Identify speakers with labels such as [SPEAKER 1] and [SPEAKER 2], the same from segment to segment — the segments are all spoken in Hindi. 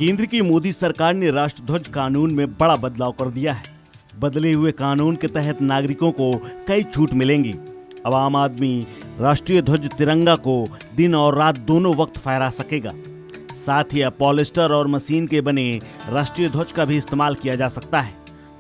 [SPEAKER 1] केंद्र की मोदी सरकार ने राष्ट्रध्वज कानून में बड़ा बदलाव कर दिया है। बदले हुए कानून के तहत नागरिकों को कई छूट मिलेंगी। अब आम आदमी राष्ट्रीय ध्वज तिरंगा को दिन और रात दोनों वक्त फहरा सकेगा। साथ ही अब पॉलिस्टर और मशीन के बने राष्ट्रीय ध्वज का भी इस्तेमाल किया जा सकता है,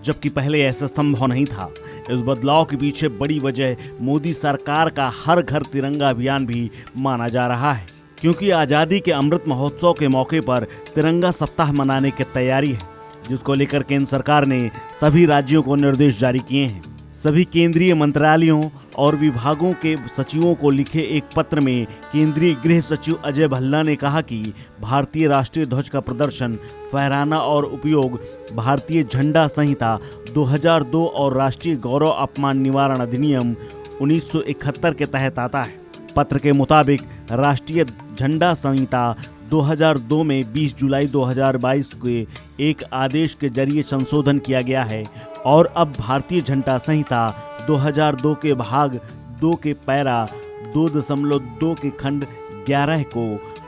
[SPEAKER 1] जबकि पहले ऐसा संभव नहीं था। इस बदलाव के पीछे बड़ी वजह मोदी सरकार का हर घर तिरंगा अभियान भी माना जा रहा है, क्योंकि आजादी के अमृत महोत्सव के मौके पर तिरंगा सप्ताह मनाने की तैयारी है, जिसको लेकर केंद्र सरकार ने सभी राज्यों को निर्देश जारी किए हैं। सभी केंद्रीय मंत्रालयों और विभागों के सचिवों को लिखे एक पत्र में केंद्रीय गृह सचिव अजय भल्ला ने कहा कि भारतीय राष्ट्रीय ध्वज का प्रदर्शन, फहराना और उपयोग भारतीय झंडा संहिता 2002 और राष्ट्रीय गौरव अपमान निवारण अधिनियम 1971 के तहत आता है। पत्र के मुताबिक राष्ट्रीय झंडा संहिता 2002 में 20 जुलाई 2022 के एक आदेश के जरिए संशोधन किया गया है और अब भारतीय झंडा संहिता 2002 के भाग 2 के पैरा 2.2 के खंड 11 को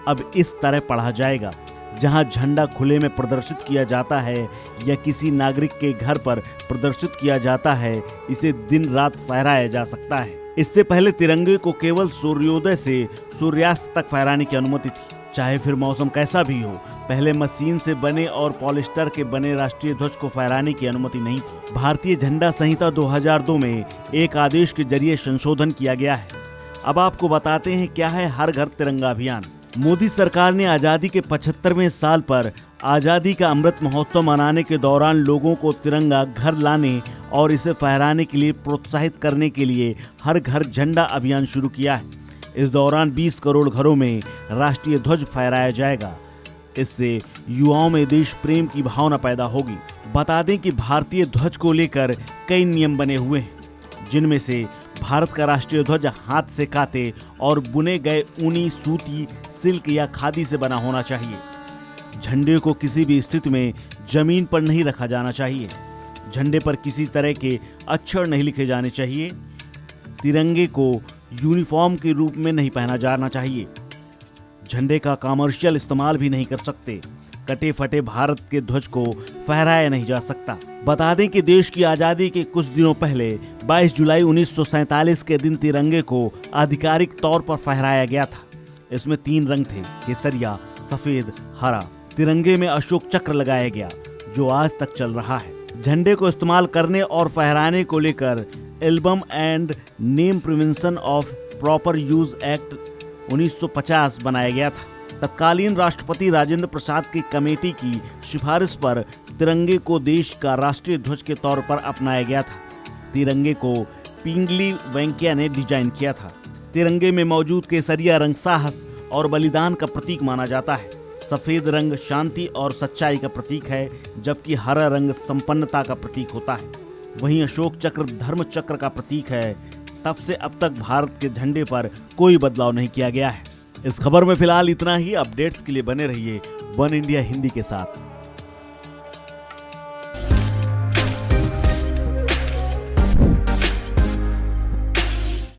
[SPEAKER 1] अब इस तरह पढ़ा जाएगा। जहां झंडा खुले में प्रदर्शित किया जाता है या किसी नागरिक के घर पर प्रदर्शित किया जाता है, इसे दिन रात फहराया जा सकता है। इससे पहले तिरंगे को केवल सूर्योदय से सूर्यास्त तक फहराने की अनुमति थी, चाहे फिर मौसम कैसा भी हो। पहले मशीन से बने और पॉलिस्टर के बने राष्ट्रीय ध्वज को फहराने की अनुमति नहीं थी। भारतीय झंडा संहिता 2002 में एक आदेश के जरिए संशोधन किया गया है। अब आपको बताते हैं क्या है हर घर तिरंगा अभियान। मोदी सरकार ने आजादी के 75वें साल पर आजादी का अमृत महोत्सव मनाने के दौरान लोगों को तिरंगा घर लाने और इसे फहराने के लिए प्रोत्साहित करने के लिए हर घर झंडा अभियान शुरू किया है। इस दौरान 20 करोड़ घरों में राष्ट्रीय ध्वज फहराया जाएगा। इससे युवाओं में देश प्रेम की भावना पैदा होगी। बता दें कि भारतीय ध्वज को लेकर कई नियम बने हुए हैं, जिनमें से भारत का राष्ट्रीय ध्वज हाथ से काते और बुने गए ऊनी, सूती, सिल्क या खादी से बना होना चाहिए। झंडे को किसी भी स्थिति में जमीन पर नहीं रखा जाना चाहिए। झंडे पर किसी तरह के अक्षर नहीं लिखे जाने चाहिए। तिरंगे को यूनिफॉर्म के रूप में नहीं पहना जाना चाहिए। झंडे का कमर्शियल इस्तेमाल भी नहीं कर सकते। कटे फटे भारत के ध्वज को फहराया नहीं जा सकता। बता दें कि देश की आजादी के कुछ दिनों पहले 22 जुलाई 1947 के दिन तिरंगे को आधिकारिक तौर पर फहराया गया था। इसमें 3 रंग थे, केसरिया, सफेद, हरा। तिरंगे में अशोक चक्र लगाया गया, जो आज तक चल रहा है। झंडे को इस्तेमाल करने और फहराने को लेकर album and name prevention of proper use act 1950 बनाया गया था। तत्कालीन राष्ट्रपति राजेंद्र प्रसाद की कमेटी की सिफारिश पर तिरंगे को देश का राष्ट्रीय ध्वज के तौर पर अपनाया गया था। तिरंगे को पिंगली वेंकैया ने डिजाइन किया था। तिरंगे में मौजूद केसरिया रंग साहस और बलिदान का प्रतीक माना जाता है। सफेद रंग शांति और सच्चाई का प्रतीक है, जबकि हरा रंग संपन्नता का प्रतीक होता है। वहीं अशोक चक्र धर्म चक्र का प्रतीक है। तब से अब तक भारत के झंडे पर कोई बदलाव नहीं किया गया है। इस खबर में फिलहाल इतना ही। अपडेट्स के लिए बने रहिए वन इंडिया हिंदी के साथ।